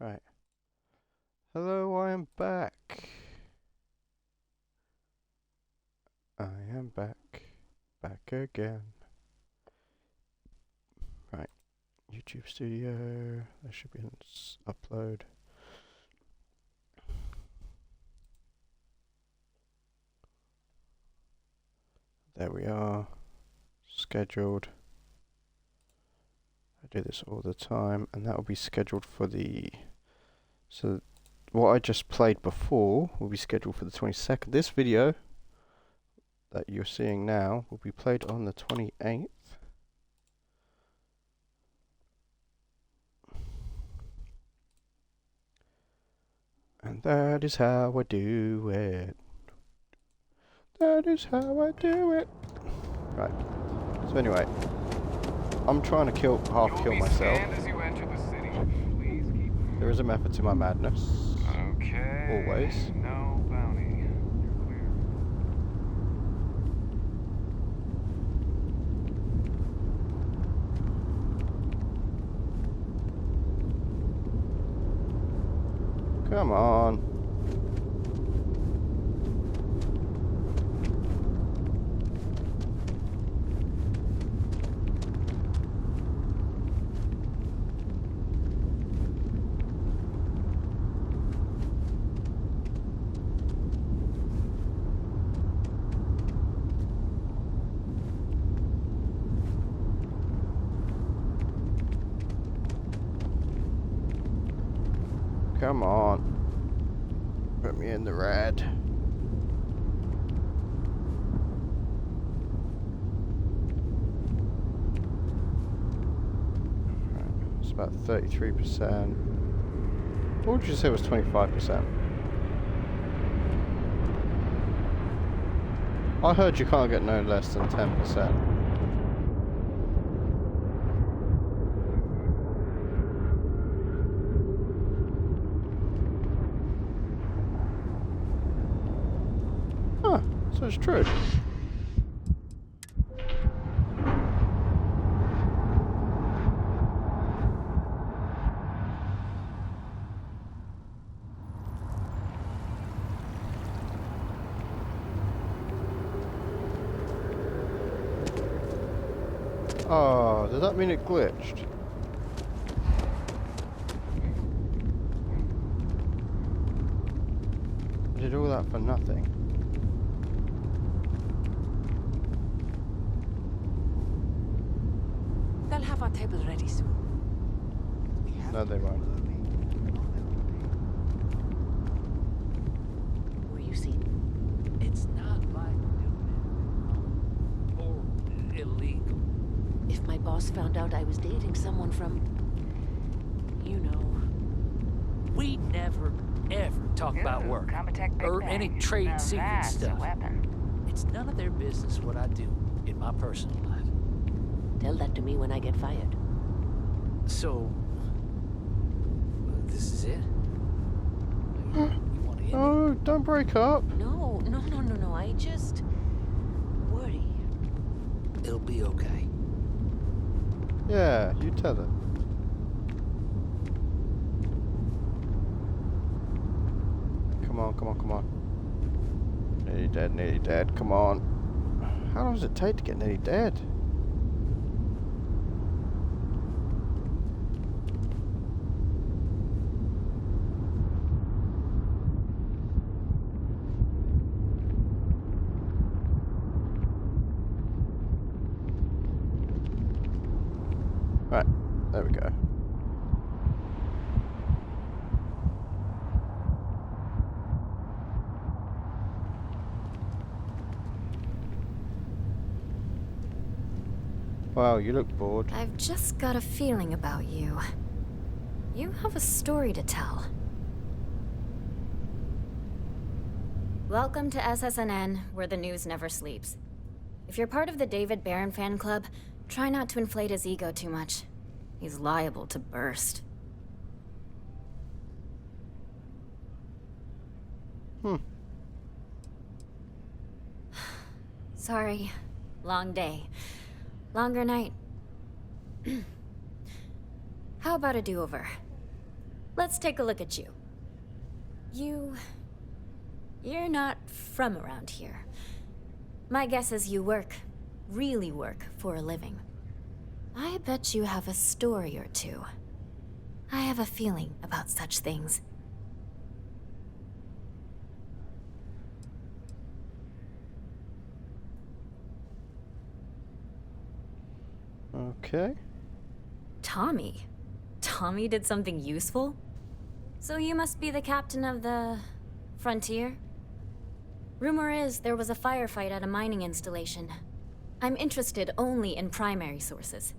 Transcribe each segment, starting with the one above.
Right. Hello, I am back. I am back. Back again. Right. YouTube Studio. There should be an upload. There we are. Scheduled. I do this all the time, and that will be scheduled for the... So, what I just played before will be scheduled for the 22nd. This video that you're seeing now will be played on the 28th. And that is how I do it. That is how I do it. Right. So anyway, I'm trying to half kill myself. There is a method to my madness. Okay. Always. No bounty. You're clear. Come on. Come on. Put me in the red. Right, it's about 33%. What would you say was 25%? I heard you can't get no less than 10%. So it's true. Oh, does that mean it glitched? I did all that for nothing. They'll have our table ready soon. No, they won't. Were you seen? It's not like doing or illegal. If my boss found out I was dating someone from... you know... We never, ever talk about work or any trade secret stuff. It's none of their business what I do in my personal life. Tell that to me when I get fired. So, this is it? You want to end Oh, don't break up. No. I just... worry. it? It'll be okay. Yeah, you tell it. Come on. Nearly dead, come on. How long does it take to get nearly dead? Right, there we go. Wow, you look bored. I've just got a feeling about you. You have a story to tell. Welcome to SSNN, where the news never sleeps. If you're part of the David Barron fan club, try not to inflate his ego too much. He's liable to burst. Sorry. Long day. Longer night. How about a do-over? Let's take a look at you. You're not from around here. My guess is you work, really work, for a living. I bet you have a story or two. I have a feeling about such things. Okay. Tommy? Tommy did something useful? So you must be the captain of the... Frontier? Rumor is there was a firefight at a mining installation. I'm interested only in primary sources.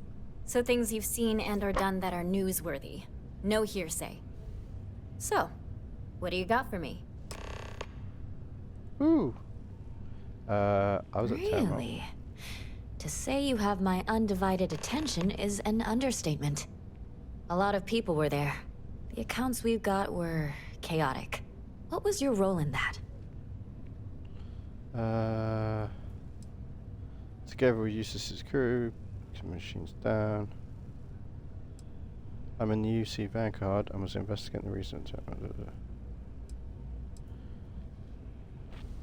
So things you've seen and or done that are newsworthy. No hearsay. So, what do you got for me? Ooh. I was at Terminal. Really? To say you have my undivided attention is an understatement. A lot of people were there. The accounts we've got were chaotic. What was your role in that? Together with Eustace's crew, some machines down. I'm in the UC Vanguard and was investigating the reason.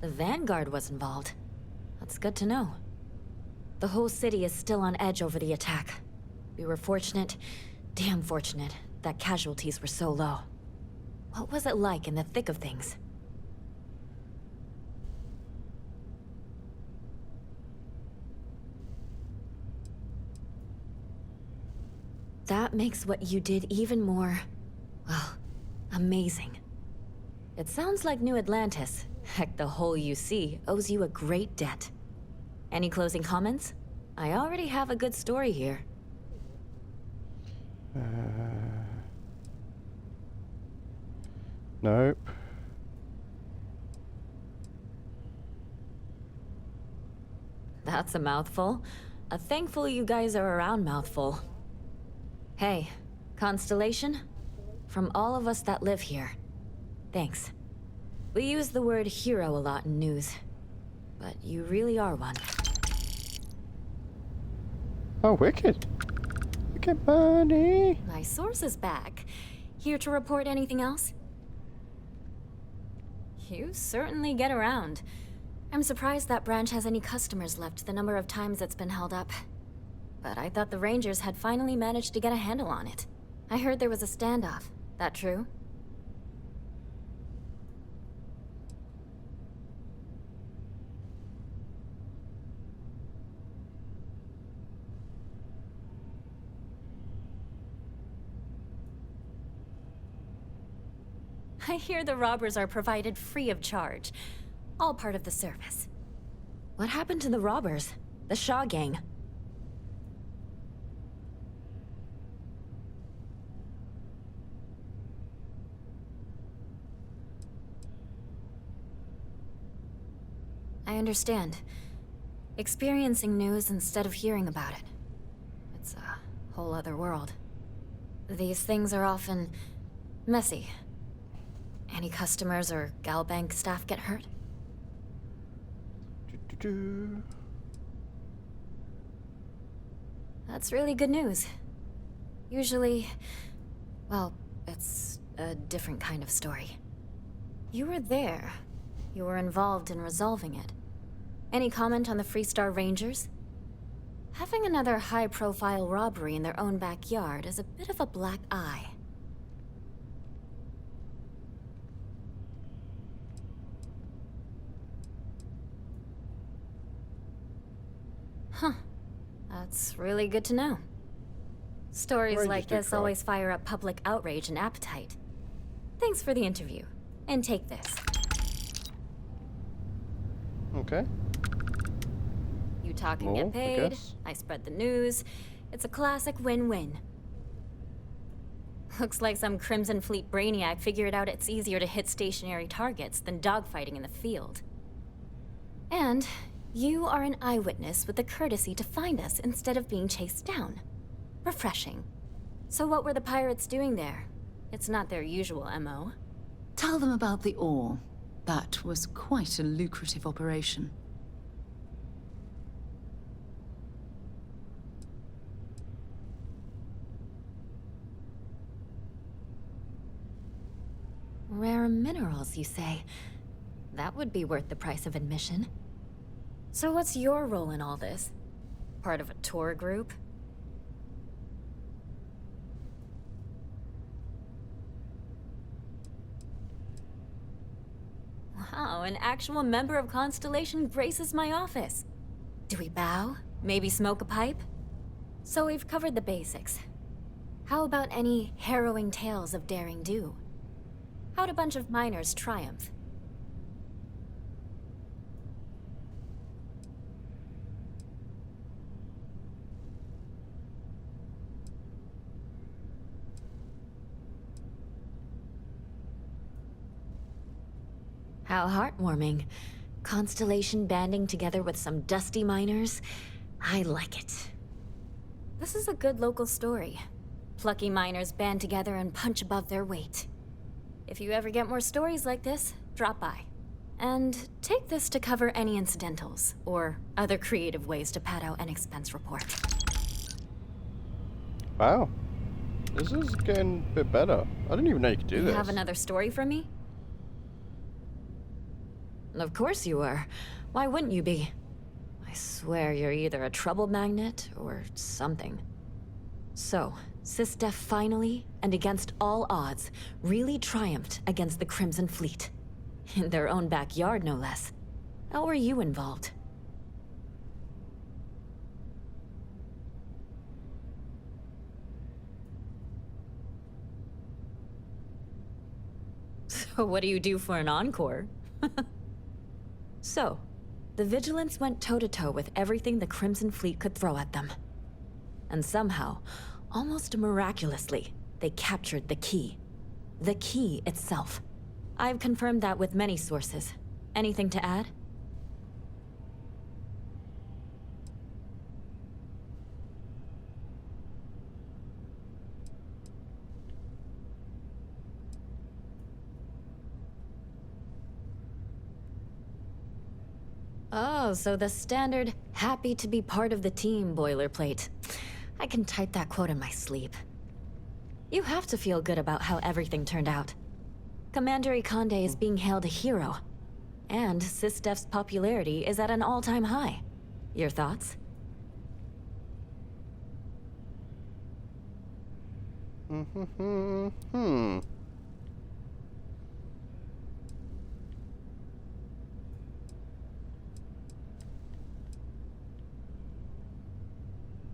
The Vanguard was involved. That's good to know. The whole city is still on edge over the attack. We were fortunate, damn fortunate, that casualties were so low. What was it like in the thick of things? That makes what you did even more, well, amazing. It sounds like New Atlantis, heck, the whole UC, owes you a great debt. Any closing comments? I already have a good story here. Nope. That's a mouthful. A thankful you guys are around mouthful. Hey, Constellation? From all of us that live here, thanks. We use the word hero a lot in news, but you really are one. Oh, wicked. Wicked money. My source is back. Here to report anything else? You certainly get around. I'm surprised that branch has any customers left the number of times it's been held up. But I thought the Rangers had finally managed to get a handle on it. I heard there was a standoff. That true? I hear the robbers are provided free of charge. All part of the service. What happened to the robbers? The Shaw gang? I understand. Experiencing news instead of hearing about it. It's a whole other world. These things are often messy. Any customers or Galbank staff get hurt? That's really good news. Usually, well, it's a different kind of story. You were there. You were involved in resolving it. Any comment on the Freestar Rangers? Having another high-profile robbery in their own backyard is a bit of a black eye. Huh. That's really good to know. Stories Rangers like do this try. always fire up public outrage and appetite. Thanks for the interview. And take this. Okay. You talk and More, I get paid. guess. I spread the news. It's a classic win-win. Looks like some Crimson Fleet brainiac figured out it's easier to hit stationary targets than dogfighting in the field. And you are an eyewitness with the courtesy to find us instead of being chased down. Refreshing. So what were the pirates doing there? It's not their usual MO. Tell them about the ore. That was quite a lucrative operation. Rare minerals, you say? That would be worth the price of admission. So what's your role in all this? Part of a tour group? Wow, an actual member of Constellation graces my office. Do we bow? Maybe smoke a pipe? So we've covered the basics. How about any harrowing tales of daring do? How'd a bunch of miners triumph? How heartwarming. Constellation banding together with some dusty miners. I like it. This is a good local story. Plucky miners band together and punch above their weight. If you ever get more stories like this, drop by. And take this to cover any incidentals, or other creative ways to pad out an expense report. Wow. This is getting a bit better. I didn't even know you could do this. You have another story for me? Of course you are. Why wouldn't you be? I swear you're either a trouble magnet or something. So, SysDef finally, and against all odds, really triumphed against the Crimson Fleet. In their own backyard, no less. How were you involved? So what do you do for an encore? So, the Vigilance went toe-to-toe with everything the Crimson Fleet could throw at them. And somehow, almost miraculously, they captured the key. The key itself. I've confirmed that with many sources. Anything to add? Oh, so the standard happy to be part of the team boilerplate. I can type that quote in my sleep. You have to feel good about how everything turned out. Commander Ikande is being hailed a hero. And SysDef's popularity is at an all-time high. Your thoughts?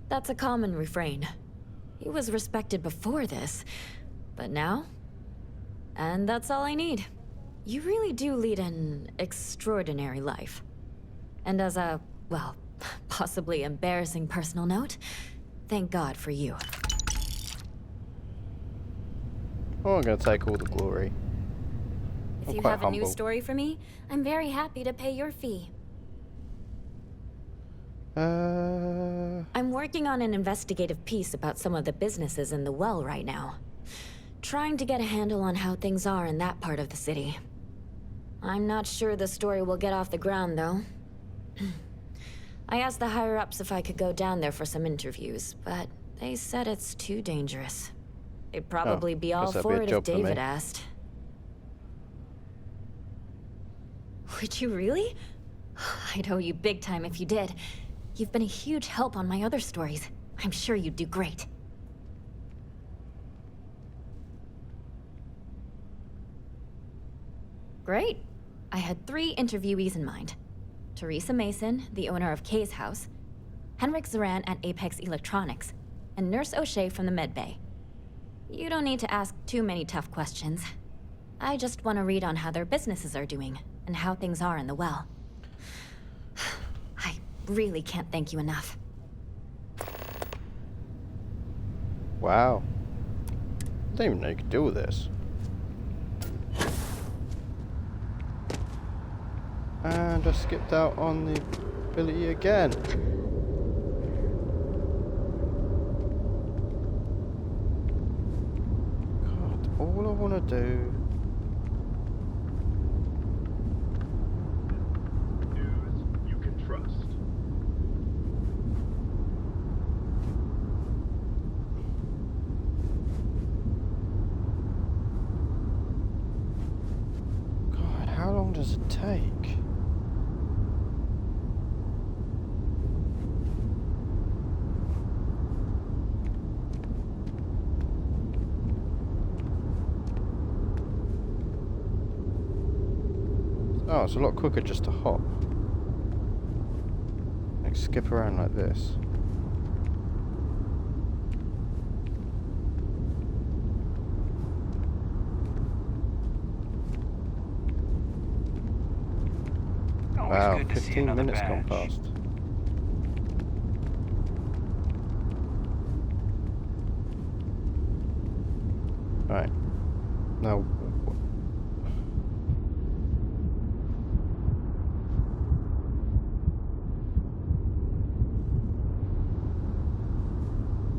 That's a common refrain. He was respected before this, but now? And that's all I need. You really do lead an extraordinary life. And as a, well, possibly embarrassing personal note, thank God for you. Oh, I'm gonna take all the glory. If I'm you quite have a new humble. story for me, I'm very happy to pay your fee. I'm working on an investigative piece about some of the businesses in the well right now. Trying to get a handle on how things are in that part of the city. I'm not sure the story will get off the ground, though. I asked the higher-ups if I could go down there for some interviews, but they said it's too dangerous. They'd probably be all guess that'd for be a it if job for me. David asked. Would you really? I'd owe you big time if you did. You've been a huge help on my other stories. I'm sure you'd do great. Great. I had 3 interviewees in mind. Teresa Mason, the owner of Kay's House, Henrik Zoran at Apex Electronics, and Nurse O'Shea from the Medbay. You don't need to ask too many tough questions. I just want to read on how their businesses are doing, and how things are in the well. I really can't thank you enough. Wow. I didn't even know you could do this. And I skipped out on the ability again. God, all I want to do... News you can trust. does it take? Oh, it's a lot quicker just to hop. Like skip around like this. Always Wow, good to see 15 another minutes gone badge. past. Right. Now,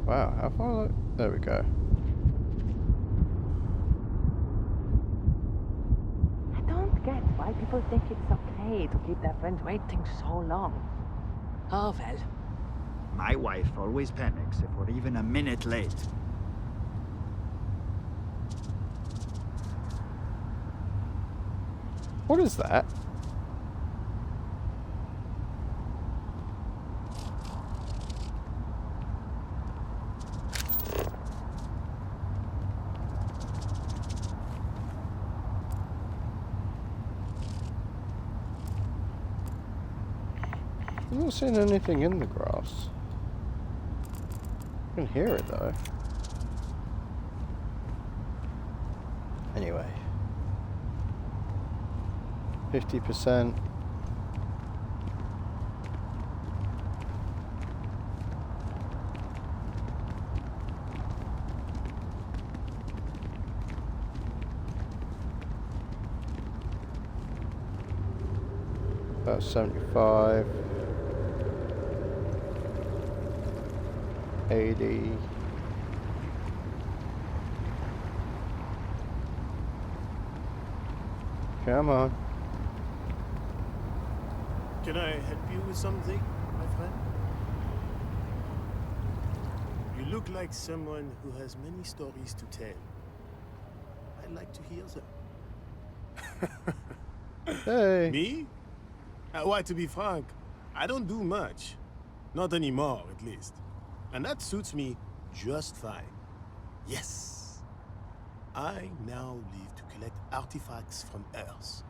wow, how far? There we go. I don't get why people think it's okay to keep their friends waiting so long. Oh, well. My wife always panics if we're even a minute late. What is that? I'm not seeing anything in the grass. I can hear it though. Anyway. 50%. About 75. 80. Come on. Can I help you with something, my friend? You look like someone who has many stories to tell. I'd like to hear them. Hey. Me? Why, to be frank, I don't do much. Not anymore, at least. And that suits me just fine. Yes. I now live to collect artifacts from Earth.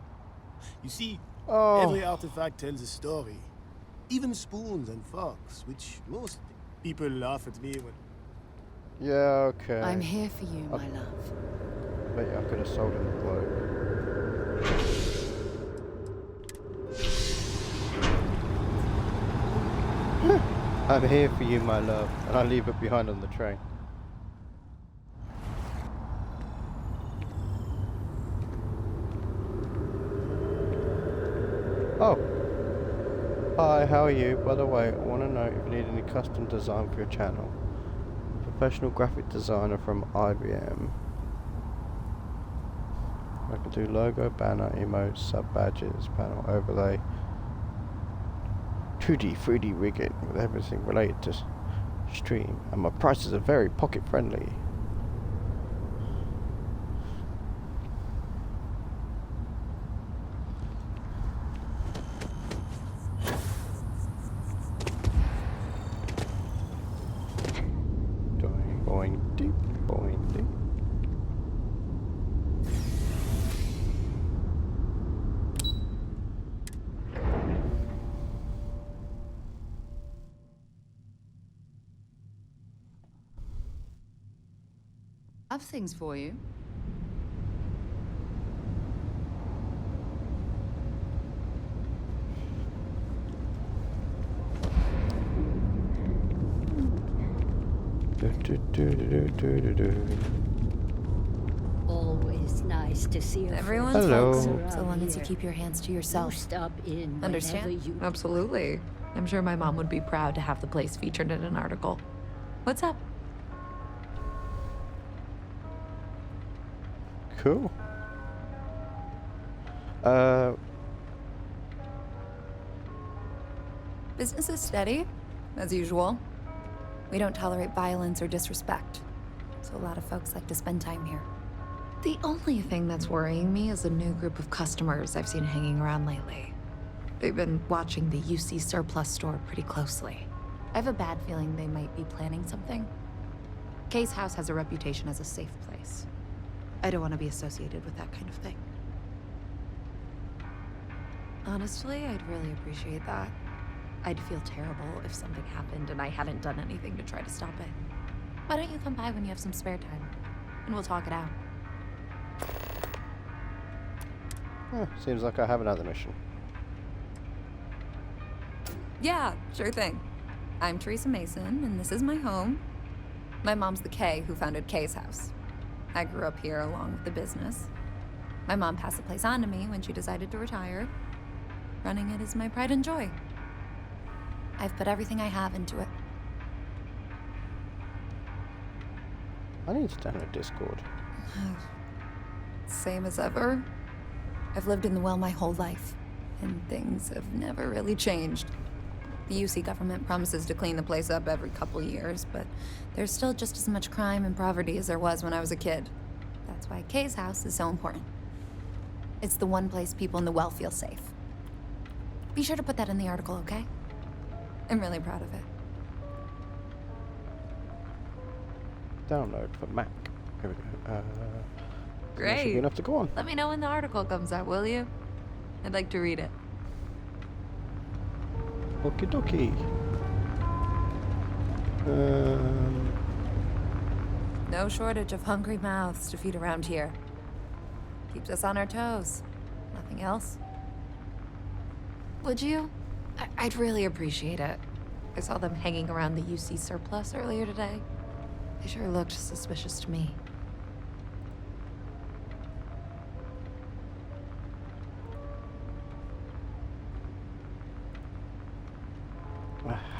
You see, every artifact tells a story. Even spoons and forks, which most people laugh at me when... Yeah, okay. I'm here for you, my love. Wait, I could have sold him the globe. I'm here for you, my love. And I leave it behind on the train. Oh. Hi, how are you? By the way, I want to know if you need any custom design for your channel. Professional graphic designer from IBM. I can do logo, banner, emotes, sub badges, panel overlay, 2D, 3D rigging with everything related to stream, and my prices are very pocket friendly. Boing deep, boing deep. Have things for you. Always nice to see you. Everyone's Hello. welcome, so long as you keep your hands to yourself. Stop in. Understand? You... Absolutely. I'm sure my mom would be proud to have the place featured in an article. What's up? Cool. Business is steady, as usual. We don't tolerate violence or disrespect, so a lot of folks like to spend time here. The only thing that's worrying me is a new group of customers I've seen hanging around lately. They've been watching the UC Surplus store pretty closely. I have a bad feeling they might be planning something. Kay's house has a reputation as a safe place. I don't want to be associated with that kind of thing. Honestly, I'd really appreciate that. I'd feel terrible if something happened and I hadn't done anything to try to stop it. Why don't you come by when you have some spare time? And we'll talk it out. Seems like I have another mission. Yeah, sure thing. I'm Teresa Mason, and this is my home. My mom's the Kay who founded Kay's house. I grew up here along with the business. My mom passed the place on to me when she decided to retire. Running it is my pride and joy. I've put everything I have into it. I need to download Discord. Same as ever. I've lived in the well my whole life, and things have never really changed. The UC government promises to clean the place up every couple years, but there's still just as much crime and poverty as there was when I was a kid. That's why Kay's house is so important. It's the one place people in the well feel safe. Be sure to put that in the article, okay? I'm really proud of it. Download for Mac. Here we go. That should be Great. enough to go on. Let me know when the article comes out, will you? I'd like to read it. Okie dokie. No shortage of hungry mouths to feed around here. Keeps us on our toes. Nothing else. Would you? I'd really appreciate it. I saw them hanging around the UC Surplus earlier today. They sure looked suspicious to me.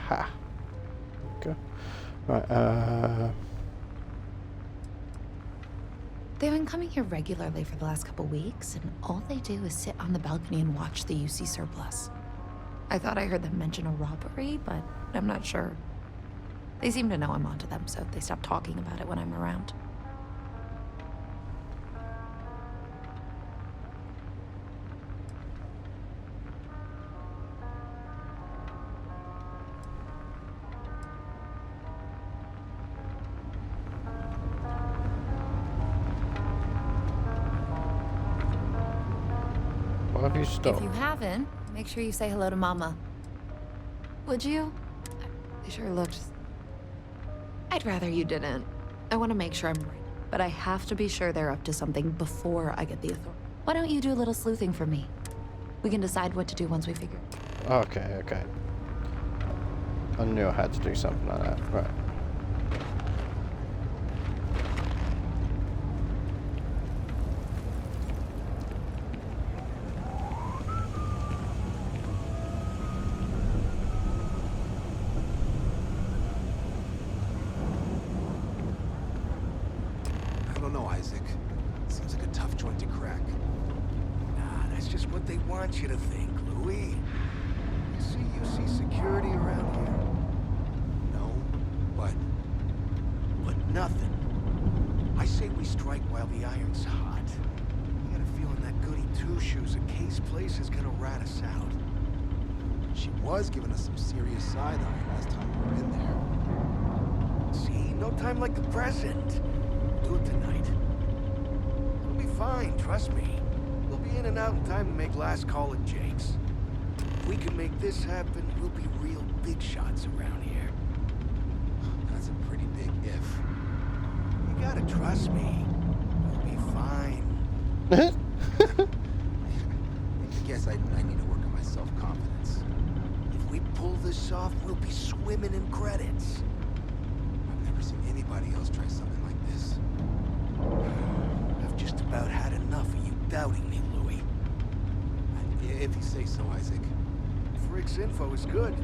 Aha. Okay. Right, They've been coming here regularly for the last couple weeks, and all they do is sit on the balcony and watch the UC Surplus. I thought I heard them mention a robbery, but I'm not sure. They seem to know I'm onto them, so they stop talking about it when I'm around. what have you stopped? If you haven't, make sure you say hello to Mama. Would you? They sure looked... I'd rather you didn't. I want to make sure I'm right. But I have to be sure they're up to something before I get the authority. Why don't you do a little sleuthing for me? We can decide what to do once we figure. Okay, okay. I knew I had to do something like that. Right. I don't know, Isaac. Seems like a tough joint to crack. Nah, that's just what they want you to think, Louis. You see security around here? No, but nothing. I say we strike while the iron's hot. I got a feeling that goody two-shoes at Kay's place is gonna rat us out. She was giving us some serious side-eye last time we were in there. See, no time like the present. We'll do it tonight. It'll be fine, trust me. We'll be in and out in time to make last call at Jake's. If we can make this happen, we'll be real big shots around here. That's a pretty big if. You gotta trust me. We'll be fine. I guess I need to work on my self-confidence. If we pull this off, we'll be swimming in credits. I've never seen anybody else try something like this. I've just about had enough of you doubting me, Louis. If you say so, Isaac. Frick's info is good.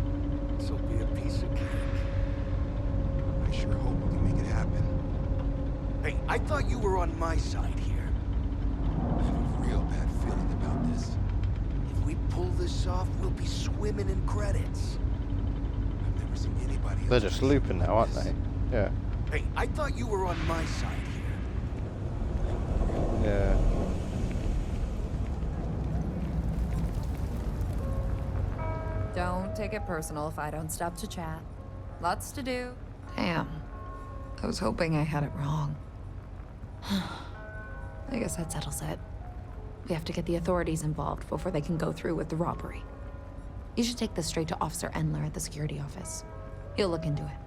This'll be a piece of cake. I sure hope we can make it happen. Hey, I thought you were on my side here. I have a real bad feeling about this. If we pull this off, we'll be swimming in credits. I've never seen anybody else. They're just looping now, aren't they? Yeah. Hey, I thought you were on my side here. Yeah. Don't take it personal if I don't stop to chat. Lots to do. Damn. I was hoping I had it wrong. I guess that settles it. We have to get the authorities involved before they can go through with the robbery. You should take this straight to Officer Endler at the security office. He'll look into it.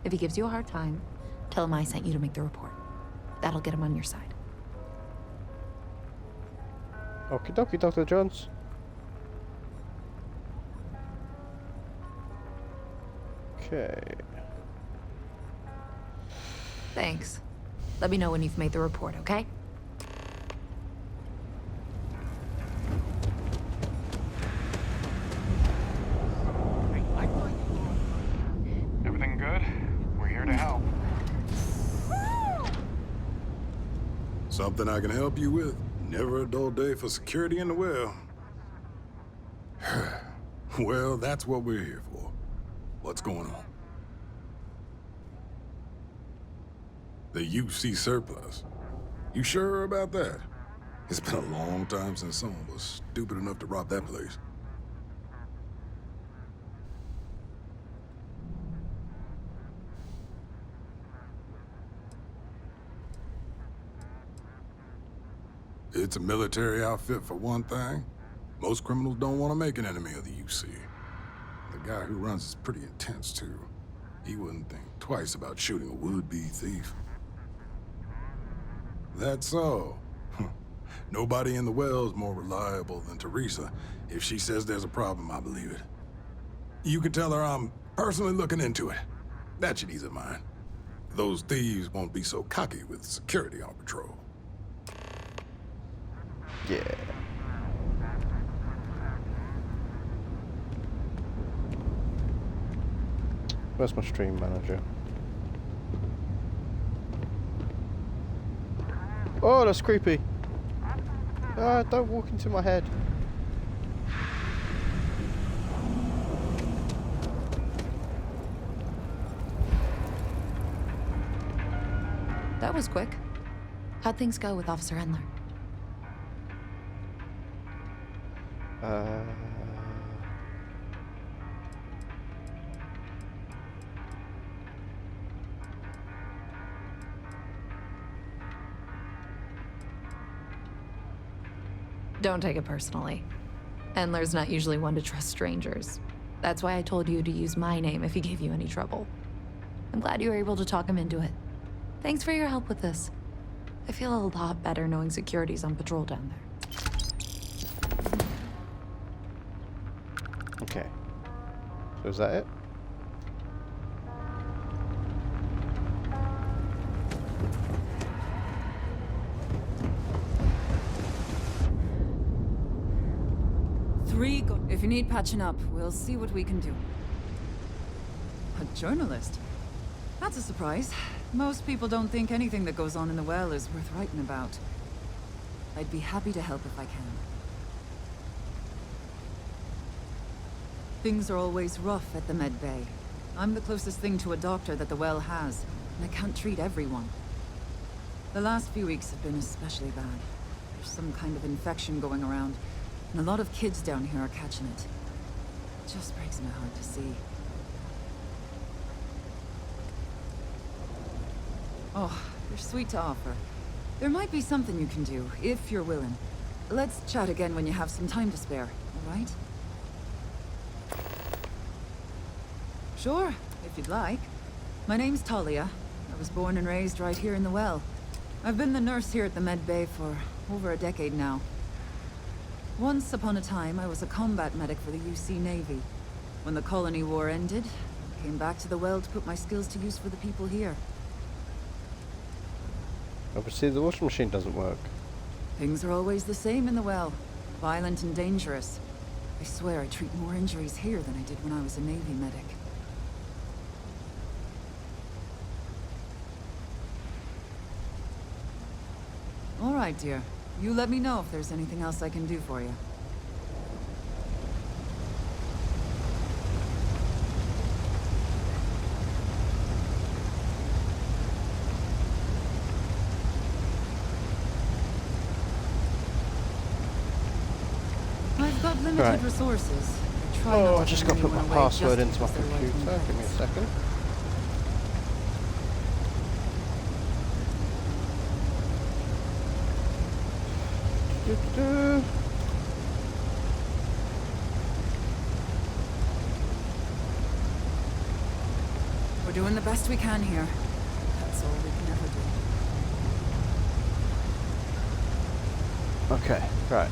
If he gives you a hard time, tell him I sent you to make the report. That'll get him on your side. Okie dokie, Dr. Jones. Okay. Thanks. Let me know when you've made the report, okay? Everything good? We're here to help. Something I can help you with? Never a dull day for security in the well. Well, that's what we're here for. What's going on? The UC surplus. You sure about that? It's been a long time since someone was stupid enough to rob that place. It's a military outfit for one thing. Most criminals don't want to make an enemy of the UC. The guy who runs is pretty intense, too. He wouldn't think twice about shooting a would-be thief. That's so. Nobody in the well's more reliable than Teresa. If she says there's a problem, I believe it. You can tell her I'm personally looking into it. That should ease her mind. Those thieves won't be so cocky with security on patrol. Yeah. Where's my stream manager? Oh, that's creepy. Ah, don't walk into my head. That was quick. How'd things go with Officer Endler? Don't take it personally. Endler's not usually one to trust strangers. That's why I told you to use my name if he gave you any trouble. I'm glad you were able to talk him into it. Thanks for your help with this. I feel a lot better knowing security's on patrol down there. Okay. So is that it? If you need patching up, we'll see what we can do. A journalist? That's a surprise. Most people don't think anything that goes on in the well is worth writing about. I'd be happy to help if I can. Things are always rough at the Med Bay. I'm the closest thing to a doctor that the well has, and I can't treat everyone. The last few weeks have been especially bad. There's some kind of infection going around, and a lot of kids down here are catching it. It just breaks my heart to see. Oh, you're sweet to offer. There might be something you can do, if you're willing. Let's chat again when you have some time to spare, all right? Sure, if you'd like. My name's Talia. I was born and raised right here in the well. I've been the nurse here at the Med Bay for over a decade now. Once upon a time, I was a combat medic for the UC Navy. When the colony war ended, I came back to the well to put my skills to use for the people here. Obviously the washing machine doesn't work. Things are always the same in the well. Violent and dangerous. I swear I treat more injuries here than I did when I was a Navy medic. All right, dear. You let me know if there's anything else I can do for you. We've got limited Right. resources. Try Oh, not I to just turn got to put anyone my away password just into my because they're working computer. Give me a purpose. second. Do-do-do. We're doing the best we can here. That's all we can ever do. Okay, right.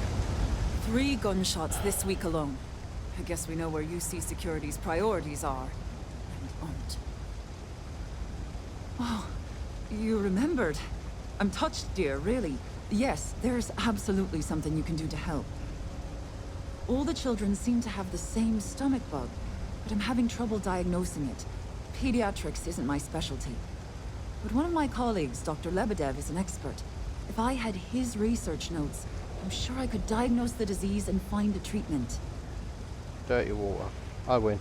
3 gunshots this week alone. I guess we know where UC Security's priorities are. And aren't. Oh, you remembered. I'm touched, dear, really. Yes, there's absolutely something you can do to help. All the children seem to have the same stomach bug, but I'm having trouble diagnosing it. Pediatrics isn't my specialty. But one of my colleagues, Dr. Lebedev, is an expert. If I had his research notes, I'm sure I could diagnose the disease and find a treatment. Dirty water. I win.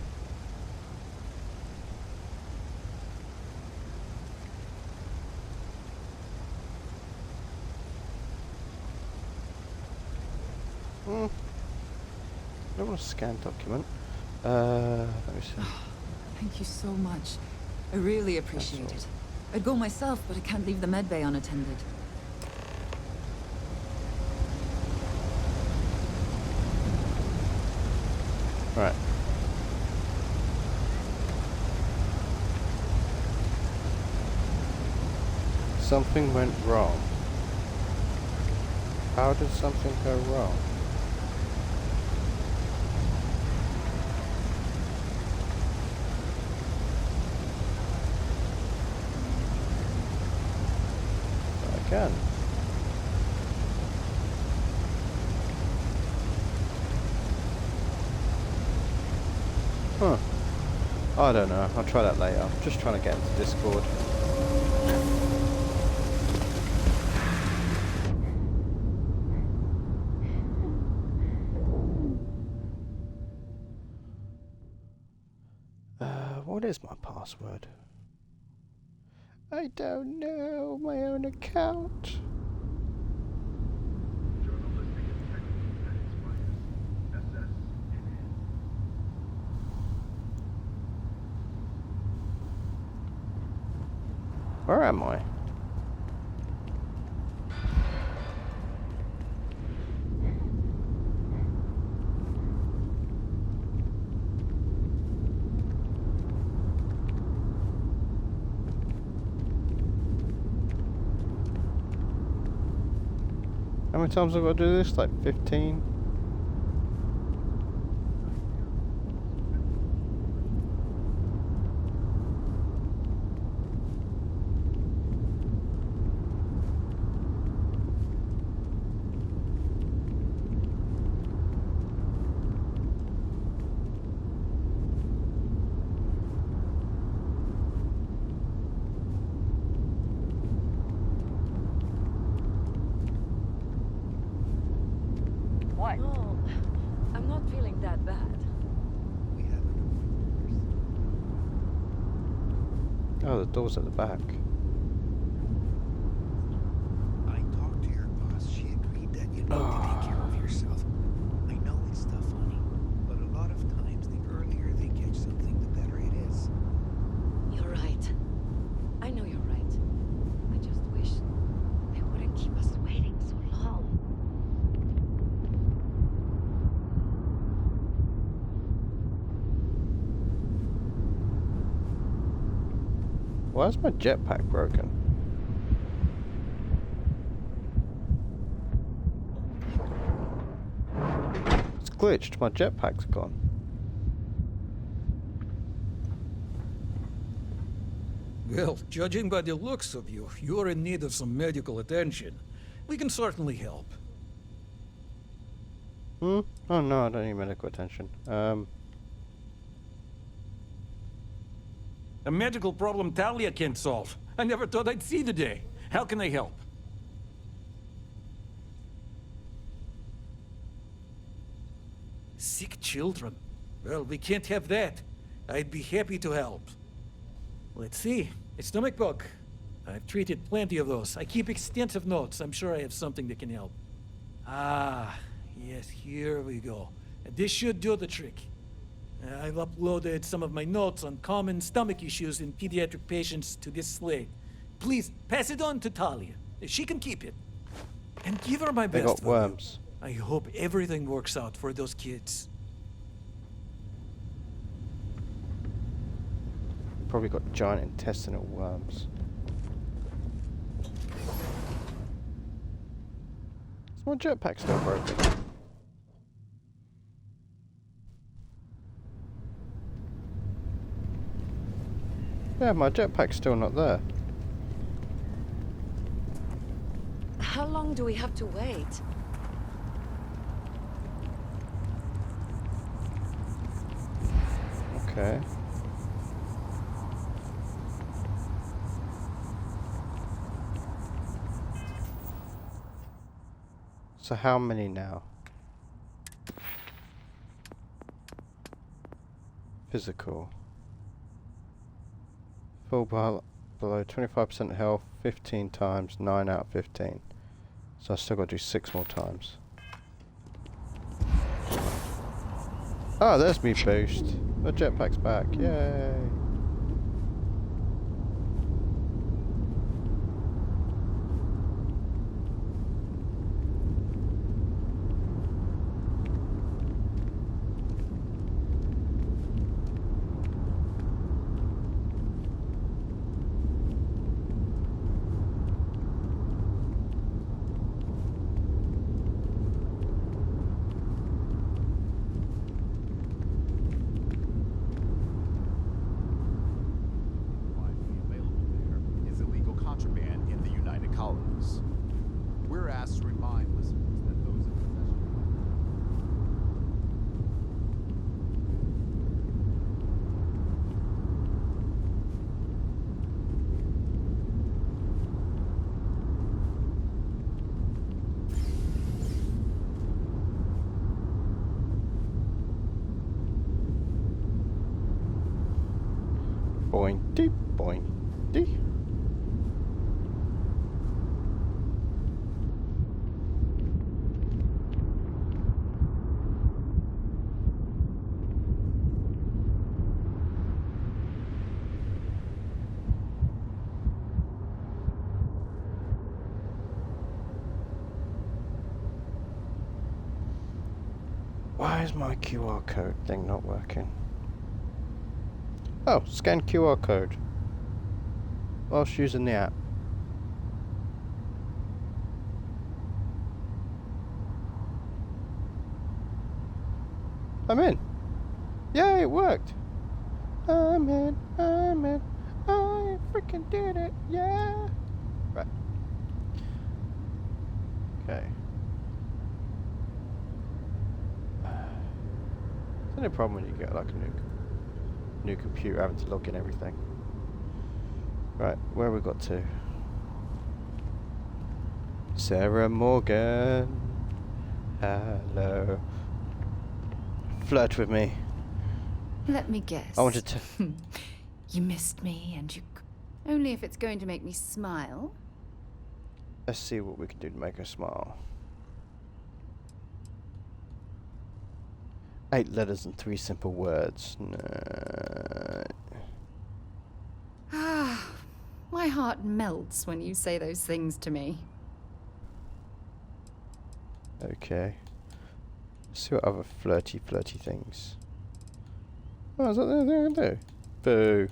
I don't want to scan document. Let me see. Thank you so much. I really appreciate it. I'd go myself, but I can't leave the medbay unattended. Right. Something went wrong. How did something go wrong? Again. Huh. I don't know. I'll try that later. I'm just trying to get into Discord. What is my password? I don't know. My own account. Where am I? How many times have I got to do this? Like 15? What? No, I'm not feeling that bad. We have an appointment. Oh, the door's at the back. I talked to your boss. She agreed that you need to take care of yourself. I know it's tough, honey, but a lot of times the earlier they catch something, the better it is. You're right. I know you're right. I just wish they wouldn't keep us waiting so long. Why is my jetpack broken? It's glitched. My jetpack's gone. Well, judging by the looks of you, you're in need of some medical attention. We can certainly help. Oh no, I don't need medical attention. A medical problem Talia can't solve. I never thought I'd see the day. How can I help? Sick children. Well, we can't have that. I'd be happy to help. Let's see. A stomach bug. I've treated plenty of those. I keep extensive notes. I'm sure I have something that can help. Ah, Yes, here we go. This should do the trick. I've uploaded some of my notes on common stomach issues in pediatric patients to this slate. Please, pass it on to Talia. She can keep it. And give her my They best. got worms. I hope everything works out for those kids. Probably got giant intestinal worms. Is my jetpack still broken? Yeah, my jetpack's still not there. How long do we have to wait? Okay. So how many now? Physical. Full below 25% health, 15 times, 9 out of 15. So I still got to do 6 more times. Oh, there's me boost. The jetpack's back. Yay. Contraband in the United Colonies. We're asked to remind listeners that those in possession. Bointy, bointy. Why is my QR code thing not working? Oh, scan QR code whilst using the app. I'm in. Yay, it worked. I'm in. I freaking did it. Yeah. Right. Okay. It's no problem when you get like a new computer having to log in everything. Right, where have we got to? Sarah Morgan. Hello. Flirt with me. Let me guess. I wanted to. You missed me and you... Only if it's going to make me smile. Let's see what we can do to make her smile. 8 letters and 3 simple words. No. Ah, my heart melts when you say those things to me. Okay. Let's see what other flirty things. Oh, is that the thing I can do? Boo.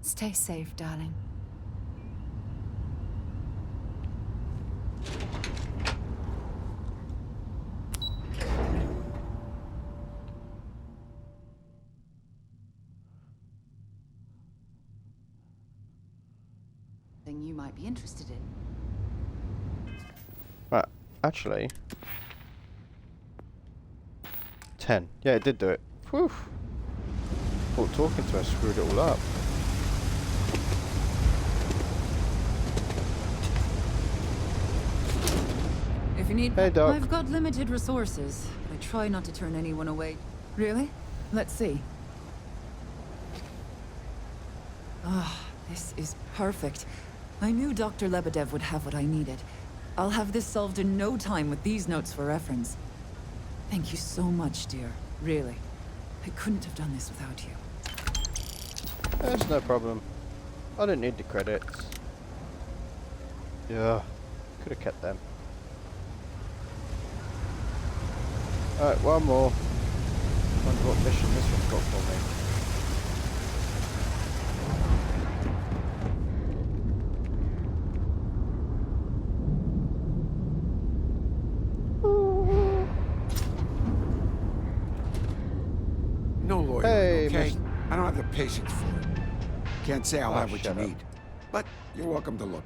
Stay safe, darling. Thing you might be interested in. Right, actually. 10. Yeah, it did do it. Whew. Thought talking to her screwed it all up. If you need... Hey, Doc. I've got limited resources, but I try not to turn anyone away. Really? Let's see. Ah, this is perfect. I knew Dr. Lebedev would have what I needed. I'll have this solved in no time with these notes for reference. Thank you so much, dear. Really. I couldn't have done this without you. That's no problem. I didn't need the credits. Yeah, could have kept them. Alright, one more. Wonder what mission this one's got for me. No lawyer, Hey, okay? I don't have the patience for it. Can't say I'll have what you shut up. need. But you're welcome to look.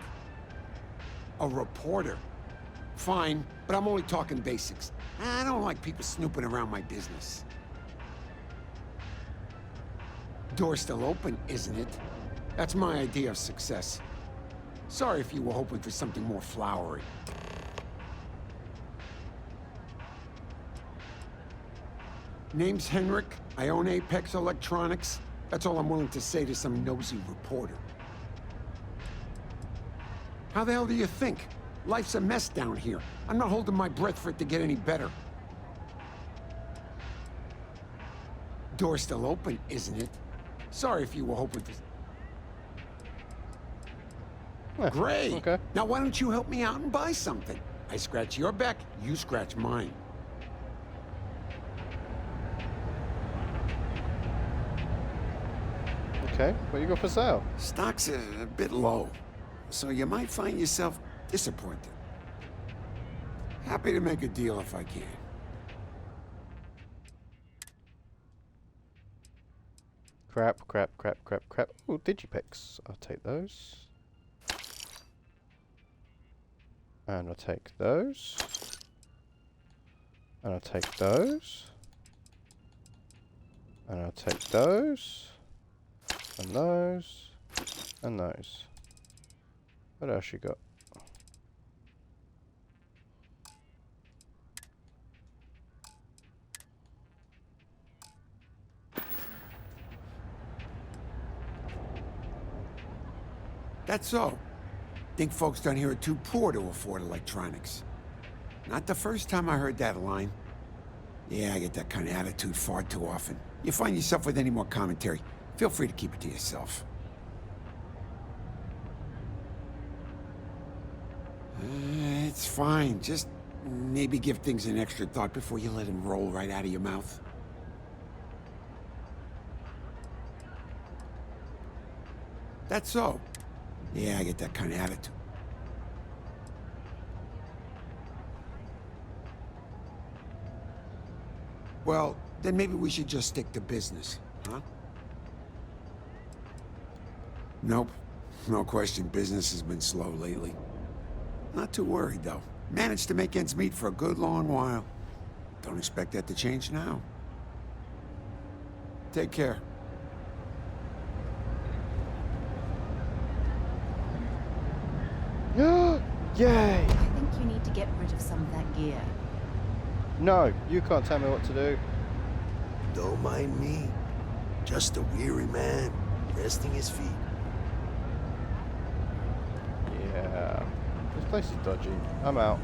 A reporter. Fine, but I'm only talking basics. I don't like people snooping around my business. Door's still open, isn't it? That's my idea of success. Sorry if you were hoping for something more flowery. Name's Henrik. I own Apex Electronics. That's all I'm willing to say to some nosy reporter. How the hell do you think? Life's a mess down here. I'm not holding my breath for it to get any better. Door's still open, isn't it? Sorry if you were hoping for... Great! Okay. Now why don't you help me out and buy something? I scratch your back, you scratch mine. Okay, what you got for sale? Stock's a bit low, so you might find yourself disappointed. Happy to make a deal if I can. Crap. Oh, Digipix. I'll take those. And I'll take those. And I'll take those. And I'll take those. And those. And those. What else you got? That's so. Think folks down here are too poor to afford electronics. Not the first time I heard that line. Yeah, I get that kind of attitude far too often. You find yourself with any more commentary, feel free to keep it to yourself. It's fine. Just maybe give things an extra thought before you let them roll right out of your mouth. That's so. Yeah, I get that kind of attitude. Well, then maybe we should just stick to business, huh? Nope. No question, business has been slow lately. Not too worried, though. Managed to make ends meet for a good long while. Don't expect that to change now. Take care. Yay! I think you need to get rid of some of that gear. No, you can't tell me what to do. Don't mind me. Just a weary man, resting his feet. Yeah. This place is dodgy. I'm out.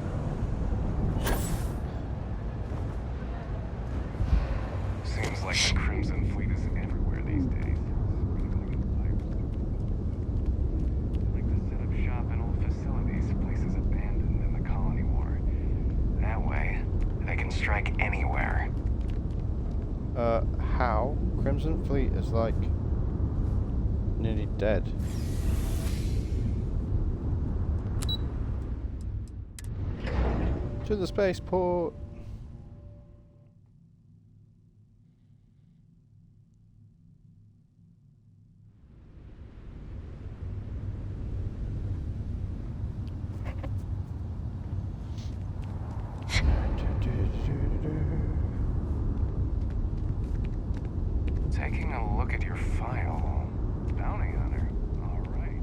Seems like the Crimson Fleet is everywhere these days. Like to set up shop in old facilities, places abandoned in the colony war. That way, they can strike anywhere. How? Crimson Fleet is like nearly dead. To the spaceport. Taking a look at your file. Bounty hunter. All right.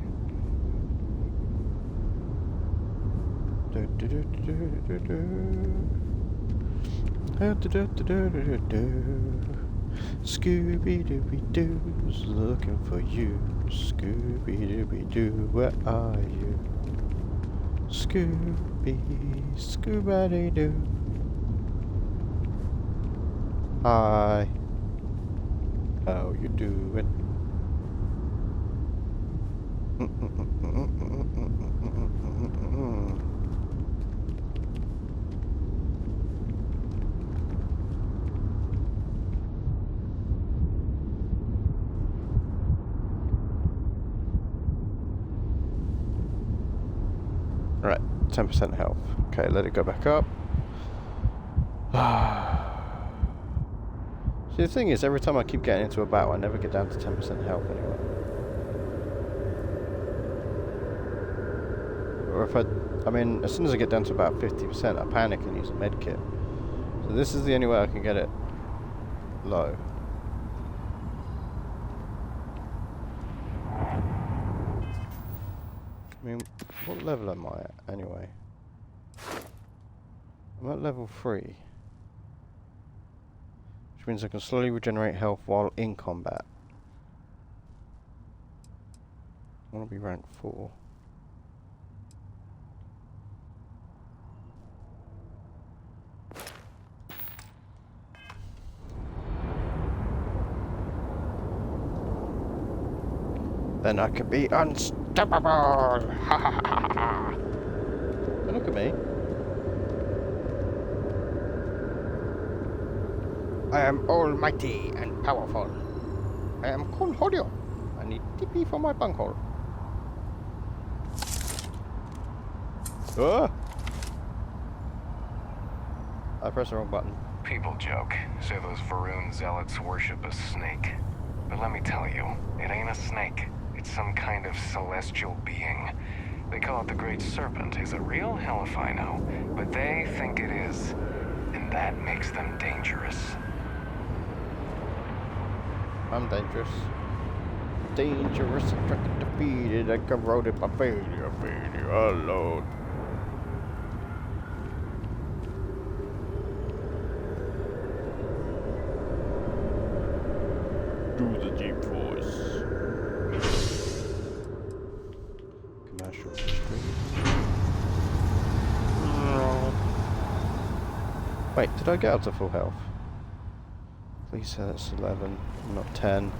Scooby-Dooby-Doo's looking for you. Scooby-Dooby-Doo, where are you? Scooby, Scooby-Doo. Hi. How you doing? Right, 10% health. Okay, let it go back up. See, the thing is, every time I keep getting into a battle, I never get down to 10% health anyway. Or if I mean, as soon as I get down to about 50%, I panic and use a med kit. So this is the only way I can get it low. I mean, what level am I at, anyway? I'm at level 3. Which means I can slowly regenerate health while in combat. I want to be rank 4. Then I can be unstoppable! Ha ha ha ha! Don't look at me. I am almighty and powerful. I am Conhodio. I need TP for my bunghole. Ah! I pressed the wrong button. People joke, say those Varun zealots worship a snake. But let me tell you, it ain't a snake. It's some kind of celestial being. They call it the Great Serpent. Is it real? Hell if I know. But they think it is. And that makes them dangerous. I'm dangerous. Dangerous, attracted, defeated, and corroded by failure, alone. Do the deep voice. Commercial street. Wait, did I get up to full health? Please say that's 11, not 10.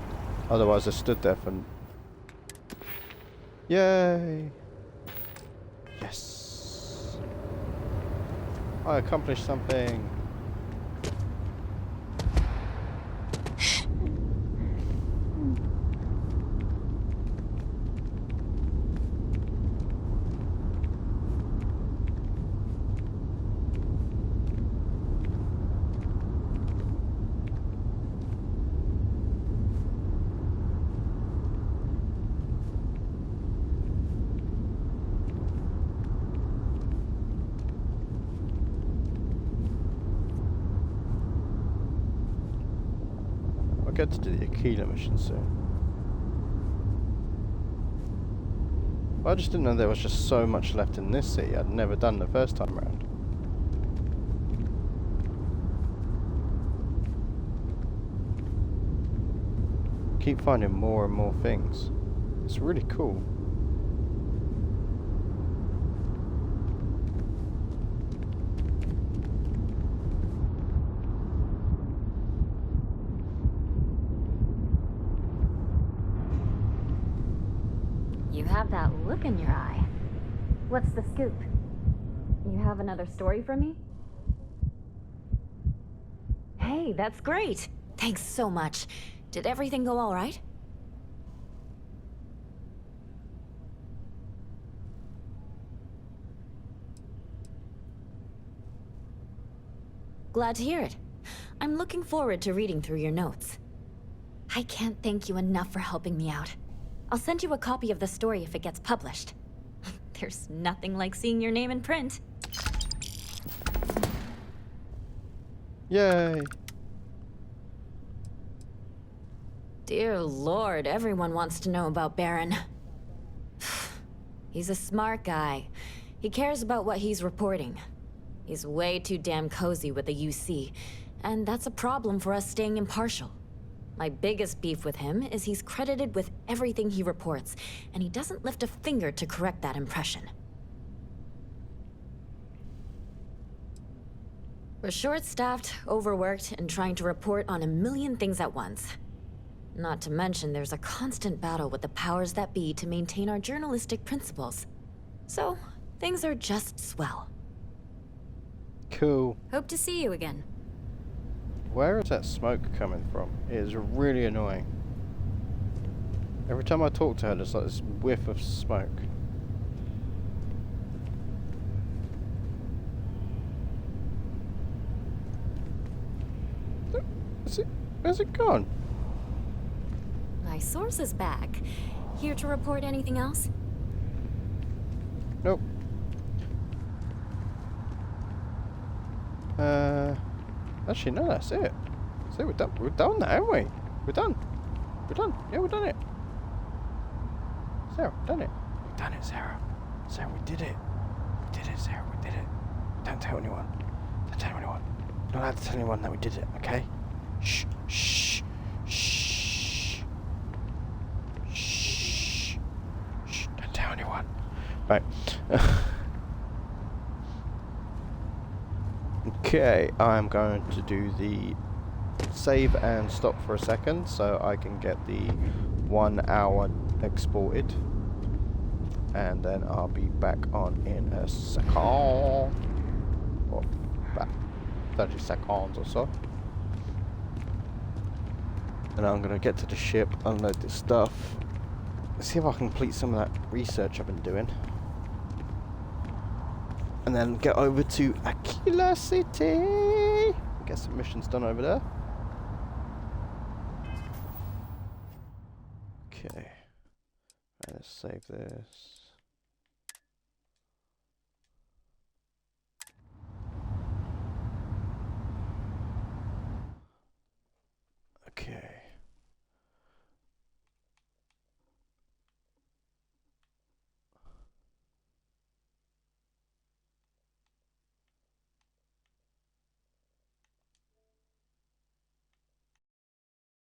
Otherwise I stood there for... Yay! Yes! I accomplished something! I'll get to do the Aquila mission soon. I just didn't know there was just so much left in this city I'd never done the first time around. Keep finding more and more things. It's really cool. You have that look in your eye. What's the scoop? You have another story for me? Hey, that's great. Thanks so much. Did everything go all right? Glad to hear it. I'm looking forward to reading through your notes. I can't thank you enough for helping me out. I'll send you a copy of the story if it gets published. There's nothing like seeing your name in print. Yay! Dear Lord, everyone wants to know about Baron. He's a smart guy. He cares about what he's reporting. He's way too damn cozy with the UC, and that's a problem for us staying impartial. My biggest beef with him is he's credited with everything he reports, and he doesn't lift a finger to correct that impression. We're short-staffed, overworked, and trying to report on a million things at once. Not to mention, there's a constant battle with the powers that be to maintain our journalistic principles. So, things are just swell. Cool. Hope to see you again. Where is that smoke coming from? It is really annoying. Every time I talk to her, there's like this whiff of smoke. Where's it gone? My source is back. Here to report anything else? Nope. Actually, no, that's it. So we're done. We're done now, aren't we? We're done. We're done. Yeah, we've done it. Sarah, we've done it. We've done it, Sarah. Sarah, we did it. We did it, Sarah. We did it. Don't tell anyone. Don't tell anyone. You're not allowed to tell anyone that we did it, okay? Shh. Shh. Shh. Shh. Shh. Don't tell anyone. Right. Okay, I'm going to do the save and stop for a second so I can get the 1 hour exported, and then I'll be back on in a second, or about 30 seconds or so, and I'm going to get to the ship, unload this stuff, see if I can complete some of that research I've been doing. And then get over to Aquila City. Get some missions done over there. Okay. Right, let's save this. Okay.